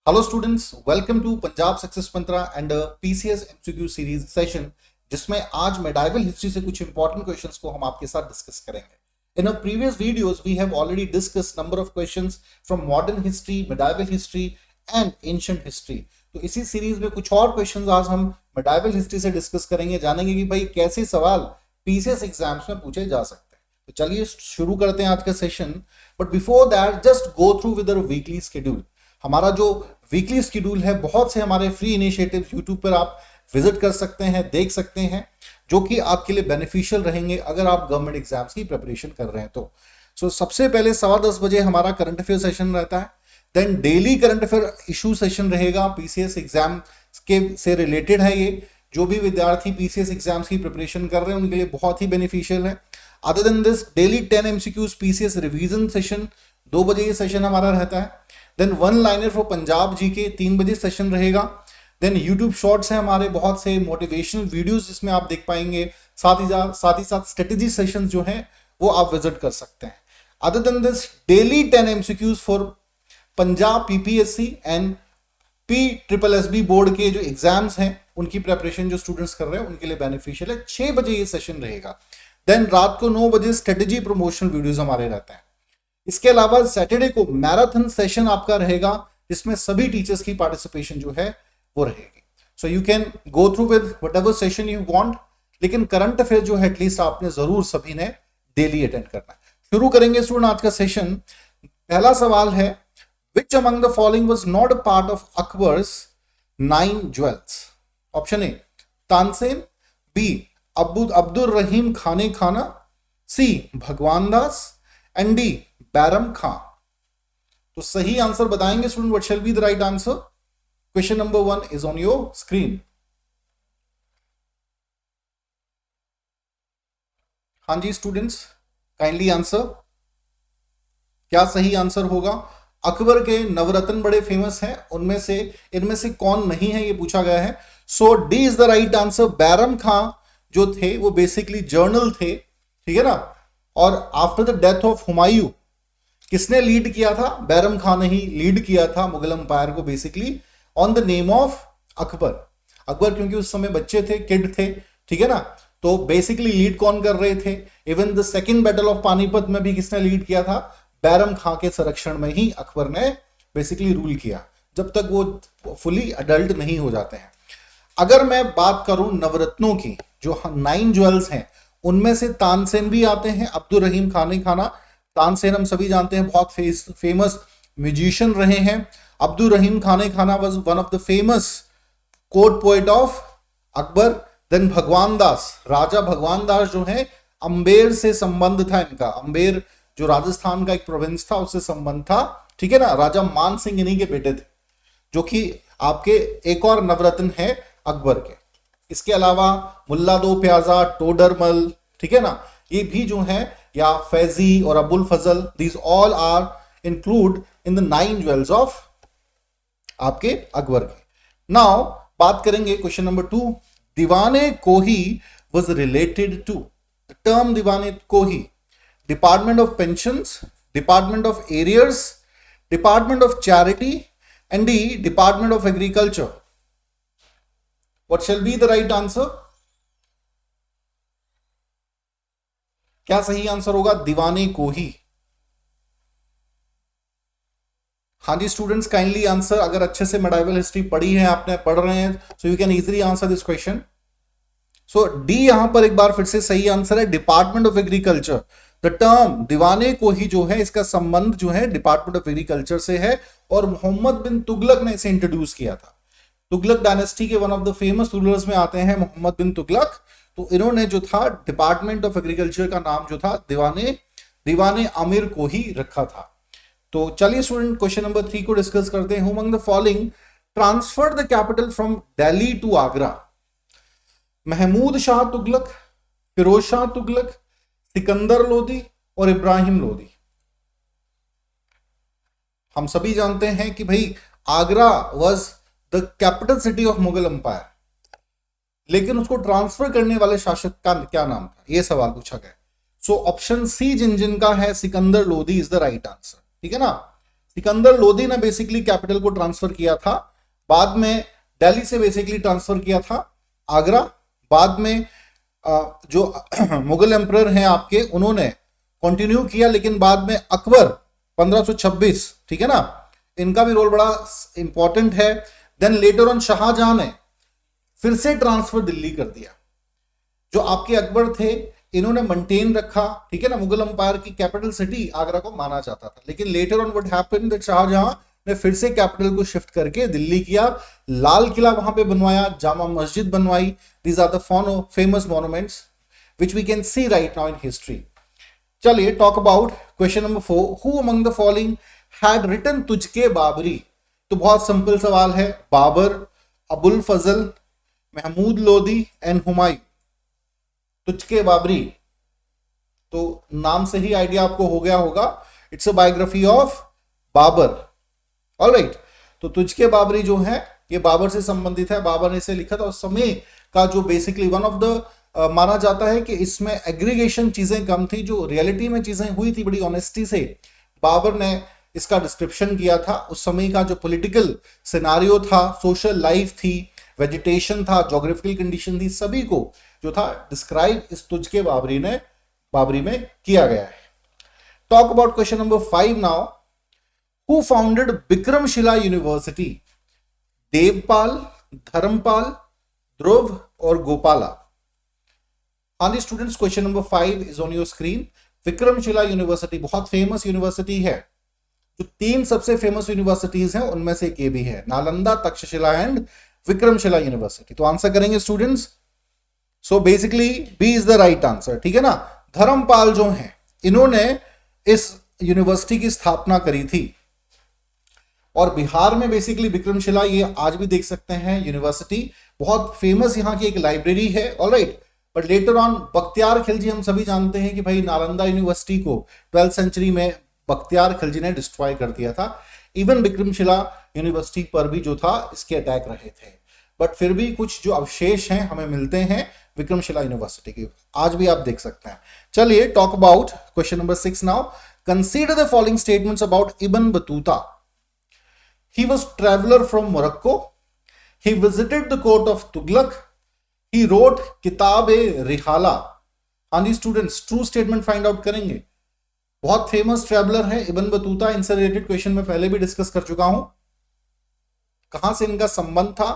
Hello students, welcome to Punjab success Mantra and PCS MCQ series session, जिसमें आज medieval history से कुछ इंपॉर्टेंट क्वेश्चंस को हम आपके साथ डिस्कस करेंगे। In a previous videos we have already discussed number of questions from modern history, medieval history and ancient history. तो इसी सीरीज में कुछ और क्वेश्चंस आज हम मेडाइवल हिस्ट्री से डिस्कस करेंगे, जानेंगे कि भाई कैसे सवाल पीसीएस एग्जाम्स में पूछे जा सकते हैं। तो चलिए शुरू करते हैं आज का session. But before that just go through with our weekly schedule. हमारा जो वीकली शेड्यूल है, बहुत से हमारे फ्री इनिशिएटिव्स यूट्यूब पर आप विजिट कर सकते हैं, देख सकते हैं, जो कि आपके लिए बेनिफिशियल रहेंगे अगर आप गवर्नमेंट एग्जाम्स की प्रिपरेशन कर रहे हैं तो। सबसे पहले 10:15 बजे हमारा करंट अफेयर सेशन रहता है। Then daily current affair issue session रहेगा, पीसीएस एग्जाम के से रिलेटेड है ये। जो भी विद्यार्थी पीसीएस एग्जाम्स की प्रिपरेशन कर रहे हैं उनके लिए बहुत ही बेनिफिशियल है। Other than this, daily 10 MCQs PCS revision session, 2 बजे ये सेशन हमारा रहता है। Then one liner for Punjab G K 3 बजे सेशन रहेगा। देन यूट्यूब शॉर्ट्स है हमारे बहुत से मोटिवेशनल वीडियोस जिसमें आप देख पाएंगे। साथ ही साथ स्ट्रेटेजी सेशंस जो हैं वो आप विजिट कर सकते हैं। Other than this, daily 10 MCQs for Punjab PPSC and PSSB board के जो एग्जाम्स हैं उनकी प्रिपरेशन जो स्टूडेंट्स कर रहे हैं उनके लिए बेनिफिशियल है। 6 बजे ये सेशन रहेगा। देन रात को 9 बजे स्ट्रेटेजी प्रमोशनल वीडियोस हमारे रहते हैं। इसके अलावा सैटरडे को मैराथन सेशन आपका रहेगा, जिसमें सभी टीचर्स की पार्टिसिपेशन जो है वो रहेगी। So you can go through with whatever session you want, लेकिन करंट अफेयर जो है एटलीस्ट आपने जरूर सभी ने डेली अटेंड करना है। शुरू करेंगे स्टूडेंट आज का सेशन। पहला सवाल है, which among the following was not a part of Akbar's 9 jewels? Option A Tansen, B Abdul Rahim Khane Khana, C Bhagwan Das and D Bairam Khan. तो सही आंसर बताएंगे student, what shall be the right answer? Question number 1 is on your screen. हाँ जी students, kindly answer. क्या सही answer होगा? अकबर के नवरत्न बड़े फेमस हैं, इनमें से कौन नहीं है ये पूछा गया है। So D is the right answer. Bairam Khan जो थे वो बेसिकली जर्नल थे, ठीक है ना। और after the death of Humayun किसने लीड किया था? बैरम खान ने ही लीड किया था मुगल अंपायर को, basically on the name of Akbar. Akbar क्योंकि उस समय बच्चे थे, किड थे, ठीक है ना। तो बेसिकली लीड कौन कर रहे थे? Even the second battle of Panipat में भी किसने लीड किया था? बैरम खान के संरक्षण में ही अकबर ने बेसिकली रूल किया, जब तक वो फुली अडल्ट नहीं हो जाते हैं। अगर मैं बात करूं नवरत्नों की, जो 9 ज्वेल्स हैं, उनमें से तानसेन भी आते हैं, अब्दुल रहीम खाने खाना। तानसेन हम सभी जानते हैं बहुत फेमस म्यूजिशियन रहे हैं। Abdul Rahim Khane Khana was one of the famous court poet of Akbar. Then Bhagwan Das, राजा भगवान दास जो है, अंबेर से संबंध था इनका। अंबेर जो राजस्थान का एक प्रोविंस था, उससे संबंध था, ठीक है ना। राजा मान सिंह इन्हीं के बेटे थे, जो कि आपके एक और नवरत्न है अकबर के। इसके अलावा मुल्ला दो प्याजा, टोडरमल, ठीक है ना, ये भी जो है, या फैजी और Abul Fazal, these all are include in the 9 jewels of आपके अकबर के। नाउ बात करेंगे question number 2। Diwane Kohi was related to, the term Diwane Kohi, department of pensions, department of arrears, department of charity and the department of agriculture. What shall be the right answer? क्या सही answer होगा? दीवाने को ही। हाँ जी स्टूडेंट्स, काइंडली आंसर। अगर अच्छे से मेडाइवल हिस्ट्री पढ़ी है आपने, पढ़ रहे हैं, so you can easily answer this question. So D यहां पर एक बार फिर से सही आंसर है, department of agriculture. The term दीवाने को ही जो है, इसका संबंध जो है डिपार्टमेंट ऑफ एग्रीकल्चर से है, और मोहम्मद बिन तुगलक ने इसे इंट्रोड्यूस किया था। तुगलक डायनेस्टी के one of the famous rulers में आते हैं मोहम्मद बिन तुगलक। तो इन्होंने जो था डिपार्टमेंट ऑफ एग्रीकल्चर का नाम जो था दीवाने आमिर को ही रखा था। तो चलिए स्टूडेंट, क्वेश्चन नंबर 3 को डिस्कस करते हैं। Who among the following transferred the capital from Delhi to Agra? Mahmud Shah Tughlaq, Firoz Shah Tughlaq, Sikandar Lodi और इब्राहिम लोदी। हम सभी जानते हैं कि भाई Agra was the capital city of Mughal empire, लेकिन उसको ट्रांसफर करने वाले शासक का क्या नाम था, यह सवाल पूछा गया। सो ऑप्शन सी जिन का है Sikandar Lodi is the right answer, ठीक है ना। सिकंदर लोदी ने बेसिकली कैपिटल को ट्रांसफर किया था, बाद में दिल्ली से बेसिकली ट्रांसफर किया था आगरा, बाद में जो मुगल एम्परर हैं आपके उन्होंने कंटिन्यू किया, लेकिन बाद में अकबर 1526, ठीक है ना, इनका भी रोल बड़ा इंपॉर्टेंट है। देन लेटर ऑन शाहजहां ने फिर से ट्रांसफर दिल्ली कर दिया। जो आपके अकबर थे इन्होंने मेंटेन रखा, ठीक है ना, मुगल अंपायर की कैपिटल सिटी आगरा को माना जाता था, लेकिन later on what happened that Shahjahan ने फिर से कैपिटल को शिफ्ट करके दिल्ली किया, लाल किला वहां पे बनवाया, जामा मस्जिद बनवाई। These are the famous monuments which we can see right now in history. चलिए talk about question number 4, who among the following had written Tuzuk Babri. तो बहुत सिंपल सवाल है, बाबर, अबुल फजल, महमूद लोदी एंड हुमायूं। तुझके बाबरी, तो नाम से ही आइडिया आपको हो गया होगा, it's a biography of Babar. Alright, तो तुझके बाबरी जो है ये बाबर से संबंधित है, बाबर ने इसे लिखा था। उस समय का जो बेसिकली वन ऑफ द माना जाता है कि इसमें एग्रीगेशन चीजें कम थी, जो रियलिटी में चीजें हुई थी बड़ी ऑनेस्टी से बाबर ने इसका डिस्क्रिप्शन किया था। उस समय का जो पॉलिटिकल सिनारियो था, सोशल लाइफ थी, वेजिटेशन था, ज्योग्राफिकल कंडीशन थी, सभी को जो था डिस्क्राइब इस तुझके बाबरी में किया गया है। Talk about question number 5 now, who founded Vikramshila university. Devpal, Dharmapal, Dhruv और गोपाला। हाँ जी students, question number 5 is on your screen. Vikramshila university बहुत फेमस यूनिवर्सिटी है। जो 3 सबसे फेमस यूनिवर्सिटीज हैं उनमें से एक ये भी है, नालंदा, तक्षशिला एंड विक्रमशिला यूनिवर्सिटी। तो आंसर करेंगे students, so basically B is the right answer, ठीक है ना। धर्मपाल जो हैं इन्होंने इस यूनिवर्सिटी की स्थापना करी थी, और बिहार में बेसिकली विक्रमशिला, ये आज भी देख सकते हैं यूनिवर्सिटी, बहुत फेमस यहाँ की एक लाइब्रेरी है। Alright, but later on Bakhtiyar Khilji, हम सभी जानते हैं कि भाई नालंदा यूनिवर्सिटी को 12th सेंचुरी में बख्तियार खिलजी ने डिस्ट्रॉय कर दिया था। इवन विक्रमशिला यूनिवर्सिटी पर भी जो था इसके अटैक रहे थे, बट फिर भी कुछ जो अवशेष हैं हमें मिलते हैं विक्रमशिला यूनिवर्सिटी के, आज भी आप देख सकते हैं। चलिए talk about question number 6 now, consider the following statements about Ibn Battuta. He was traveler from Morocco. He visited the court of Tughlaq. He wrote Kitab-e-Rihla. हाँ जी students, true statement find out करेंगे। बहुत फेमस ट्रैवलर है इब्न बतूता, इनसे related question में पहले भी discuss कर चुका हूं। कहां से इनका संबंध था?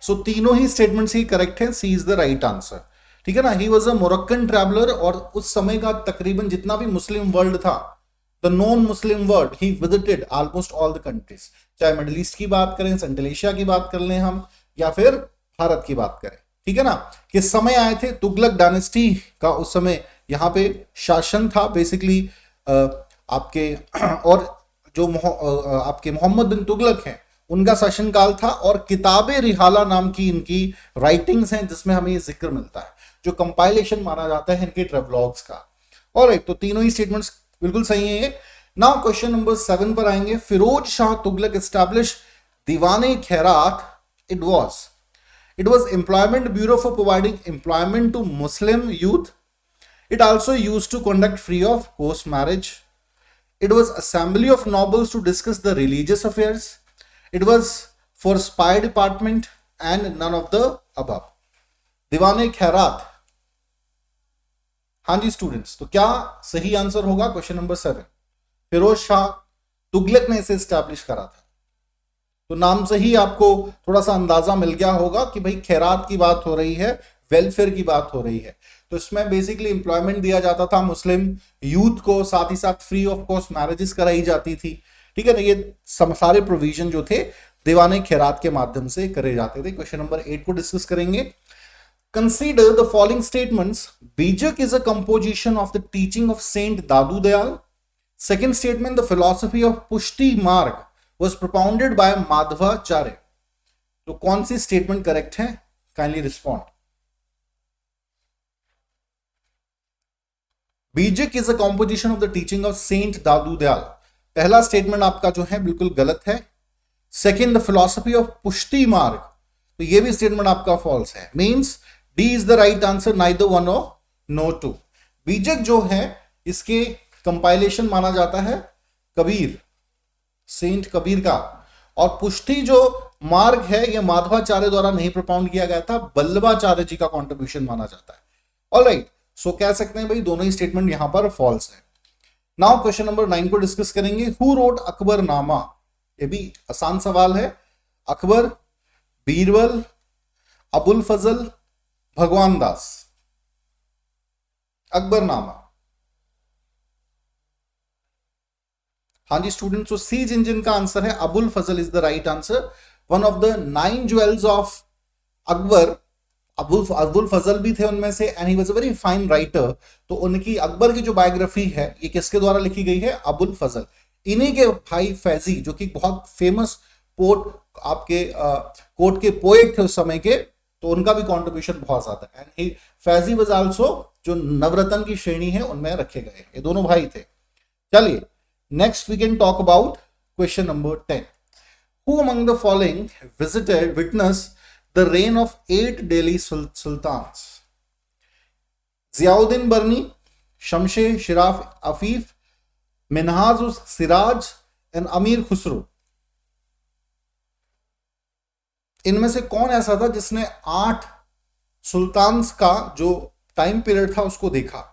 सो तीनों ही स्टेटमेंट्स ही करेक्ट है, सी इज द राइट आंसर, ठीक है ना। He was a Moroccan traveller, और उस समय का तकरीबन जितना भी मुस्लिम वर्ल्ड था, the non Muslim world, he visited almost all the countries. चाहे मिडिल ईस्ट की बात करें, सेंट्रल एशिया की बात कर लें हम, या फिर भारत की बात करें, ठीक है ना। किस समय आए थे? तुगलक डायनेस्टी का उस समय यहाँ पे शासन था बेसिकली आपके, और जो आपके मोहम्मद बिन तुगलक हैं उनका शासनकाल था, और किताब-ए-रिहाला नाम की इनकी राइटिंग्स हैं जिसमें हमें ये जिक्र मिलता है, जो कंपाइलेशन माना जाता है इनके ट्रेवलॉग्स का। और तो तीनों ही स्टेटमेंट्स बिल्कुल सही है। नाउ क्वेश्चन नंबर 7 पर आएंगे। फिरोज शाह तुगलक एस्टैब्लिश दीवाने खैरात। It was employment bureau for providing employment to Muslim youth. It also used to conduct free of cost marriage. It was assembly of nobles to discuss the religious affairs. It was for spy department and none of the above. दीवाने खैरात। हाँ जी students, तो क्या सही answer होगा question number 7? Firoz Shah Tughlaq ने इसे स्टैब्लिश करा था। तो नाम से ही आपको थोड़ा सा अंदाजा मिल गया होगा कि भाई खैरात की बात हो रही है, वेलफेयर की बात हो रही है। तो इसमें बेसिकली एम्प्लॉयमेंट दिया जाता था मुस्लिम यूथ को, साथ ही साथ फ्री ऑफ कॉस्ट मैरिजेस कराई जाती थी, ठीक है ना। ये सारे प्रोविजन जो थे दीवाने खैरात के माध्यम से करे जाते थे। क्वेश्चन नंबर 8 को डिस्कस करेंगे। Consider the following statements. Bijak is a composition of the teaching of Saint Dadu Dayal. Second statement, the philosophy of Pushti Marg was propounded by Madhvacharya. तो कौन सी स्टेटमेंट करेक्ट है? Kindly respond. Bijak is a composition of the teaching of saint Dadu Dayal. पहला statement आपका जो है बिल्कुल गलत है। सेकेंड, द फिलॉसफी ऑफ पुष्टि मार्ग, तो ये भी स्टेटमेंट आपका फॉल्स है। Means D is the right answer, neither one और नो टू। बीजक जो है इसके कंपाइलेशन माना जाता है कबीर, सेंट कबीर का। और पुष्टि जो मार्ग है ये माधवाचार्य द्वारा नहीं प्रोपाउंड किया गया था, बल्लभाचार्य जी का कंट्रीब्यूशन माना जाता है। ऑलराइट, सो कह सकते हैं भाई दोनों ही स्टेटमेंट यहां पर फॉल्स है। नाउ क्वेश्चन नंबर 9 को डिस्कस करेंगे। Who wrote Akbarnama? ये भी आसान सवाल है। अकबर, बीरबल, अबुल फजल, भगवान दास। अकबरनामा। हाँ जी स्टूडेंट, सो सीज इंजन का आंसर है Abul Fazal is the right answer. One of the 9 jewels of Akbar, Abul Fazal भी थे उनमें से, and he was a very fine writer. तो उनकी अकबर की जो बायोग्राफी है ये किसके द्वारा लिखी गई है? अबुल फजल। इन्हीं के भाई फैजी, जो कि बहुत फेमस पोर्ट आपके कोर्ट के पोएट थे उस समय के, तो उनका भी कंट्रीब्यूशन बहुत ज्यादा है। And he Faizi was also जो नवरत्न की श्रेणी है उनमें रखे गए, ये दोनों भाई थे। चलिए next we can talk about question number 10। Who among the following witnessed the reign of 8 Delhi sultans? Ziauddin Barni, Shamsher Shiraf Afif, Minhaj Siraj and Amir Khusro। इनमें से कौन ऐसा था जिसने 8 सुल्तान्स का जो टाइम पीरियड था उसको देखा?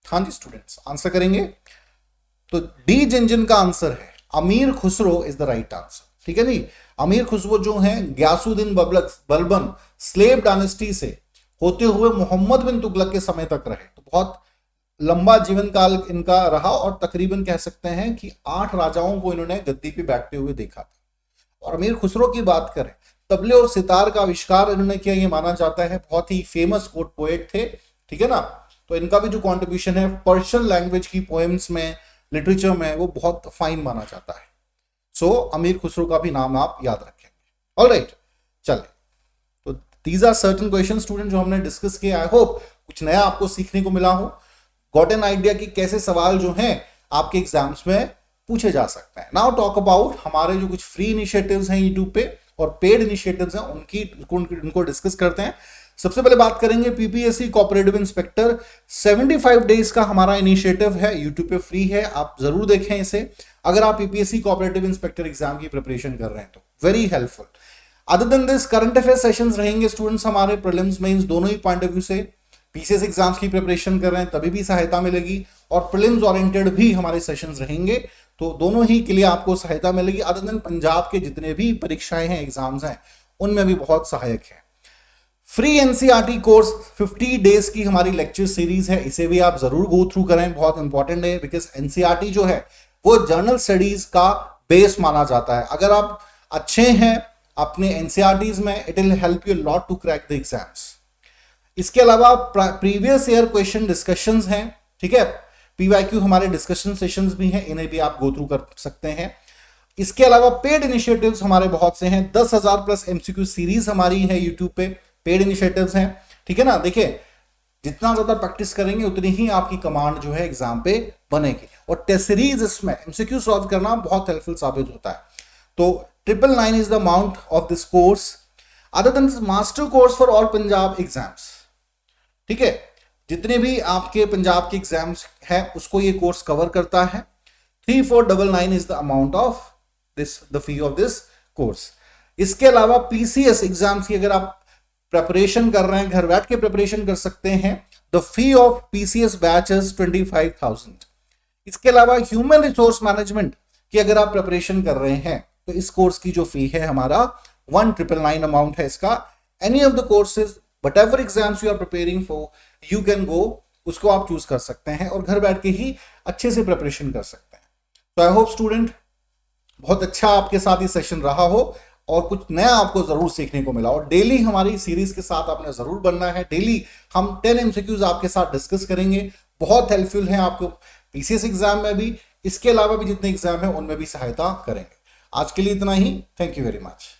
हाँ जी स्टूडेंट्स, आंसर करेंगे। तो डी जिंजन का आंसर है अमीर Khusro is the right answer. ठीक है जी, अमीर खुसरो जो है गयासुद्दीन बलबन स्लेव डायनेस्टी से होते हुए मोहम्मद बिन तुगलक के समय तक रहे। तो बहुत लंबा जीवन काल इनका रहा और तकरीबन कह सकते हैं कि 8 राजाओं को इन्होंने गद्दी पे बैठते हुए देखा था। और अमीर खुसरो की बात करें, तबले और सितार का आविष्कार इन्होंने किया, ये माना जाता है। बहुत ही फेमस कोर्ट पोएट थे, ठीक है ना। तो इनका भी जो कॉन्ट्रीब्यूशन है पर्शियन लैंग्वेज की पोएम्स में, लिटरेचर में, वो बहुत फाइन माना जाता है। सो अमीर खुसरो का भी नाम आप याद रखेंगे। ऑलराइट, चलिए, तो these are certain question student जो हमने डिस्कस किए। आई होप कुछ नया आपको सीखने को मिला हो, गॉट एन आइडिया कि कैसे सवाल जो हैं आपके एग्जाम्स में पूछे जा सकते हैं। नाउ टॉक अबाउट हमारे जो कुछ फ्री इनिशिएटिव्स हैं यूट्यूब पे और पेड इनिशिएटिव्स हैं उनको डिस्कस करते हैं। सबसे पहले बात करेंगे पीपीएससी कोऑपरेटिव इंस्पेक्टर। 75 डेज का हमारा इनिशिएटिव है, यूट्यूब पे फ्री है, आप जरूर देखें इसे। अगर आप पीपीएससी कोऑपरेटिव इंस्पेक्टर एग्जाम की प्रिपरेशन कर रहे हैं तो very helpful. Other than this current affair sessions रहेंगे स्टूडेंट्स हमारे, प्रीलिम्स मेंस दोनों ही पॉइंट ऑफ व्यू से। पीसीएस एग्जाम्स की प्रिपरेशन कर रहे हैं तभी भी सहायता मिलेगी, और प्रीलिम्स ओरिएंटेड भी हमारे सेशंस रहेंगे, तो दोनों ही के लिए आपको सहायता मिलेगी। अदर देन पंजाब के जितने भी परीक्षाएं हैं, एग्जाम्स हैं, उनमें भी बहुत सहायक है। फ्री एनसीईआरटी कोर्स 50 डेज की हमारी लेक्चर सीरीज है, इसे भी आप जरूर गो थ्रू करें, बहुत इंपॉर्टेंट है। बिकॉज एनसीईआरटी जो है वो जर्नल स्टडीज का बेस माना जाता है। अगर आप अच्छे हैं अपने एनसीईआरटीज में, it will help you lot to crack the exams. इसके अलावा प्रीवियस ईयर क्वेश्चन डिस्कशंस हैं, ठीक है, पीवाईक्यू हमारे डिस्कशन सेशंस भी हैं, इन्हें भी आप गो थ्रू कर सकते हैं। इसके अलावा पेड इनिशिएटिव्स हमारे बहुत से हैं, 10,000 प्लस एमसीक्यू सीरीज हमारी है यूट्यूब पे, पेड इनिशिएटिव्स हैं, ठीक है ना। देखिए, जितना ज्यादा प्रैक्टिस करेंगे उतनी ही आपकी कमांड जो है एग्जाम पे बनेगी, और टेस्ट सीरीज इसमें एमसीक्यू सॉल्व करना बहुत हेल्पफुल साबित होता है। तो 999 is the amount of this course. Other than this master course for all Punjab exams, ठीक है, जितने भी आपके पंजाब के एग्जाम्स हैं उसको ये कोर्स कवर करता है। 3499 is the amount of this, the fee of this course. इसके अलावा पीसीएस एग्जाम्स की अगर आप प्रिपरेशन कर रहे हैं, घर बैठ के प्रिपरेशन कर सकते हैं। The fee of PCS batch is 25,000। इसके अलावा ह्यूमन रिसोर्स मैनेजमेंट की अगर आप प्रिपरेशन कर रहे हैं तो इस कोर्स की जो फी है हमारा 1999 अमाउंट है इसका। Any of the courses whatever exams you are preparing for, you can go, उसको आप चूज कर सकते हैं और घर बैठ के ही अच्छे से प्रिपरेशन कर सकते हैं। तो आई होप स्टूडेंट बहुत अच्छा आपके साथ ये सेशन रहा हो और कुछ नया आपको जरूर सीखने को मिला। और डेली हमारी सीरीज के साथ आपने जरूर बनना है। डेली हम 10 एमसीक्यूज आपके साथ डिस्कस करेंगे, बहुत हेल्पफुल है आपको पीसीएस एग्जाम में भी, इसके अलावा भी जितने एग्जाम है उनमें भी सहायता करेंगे। आज के लिए इतना ही, थैंक यू वेरी मच।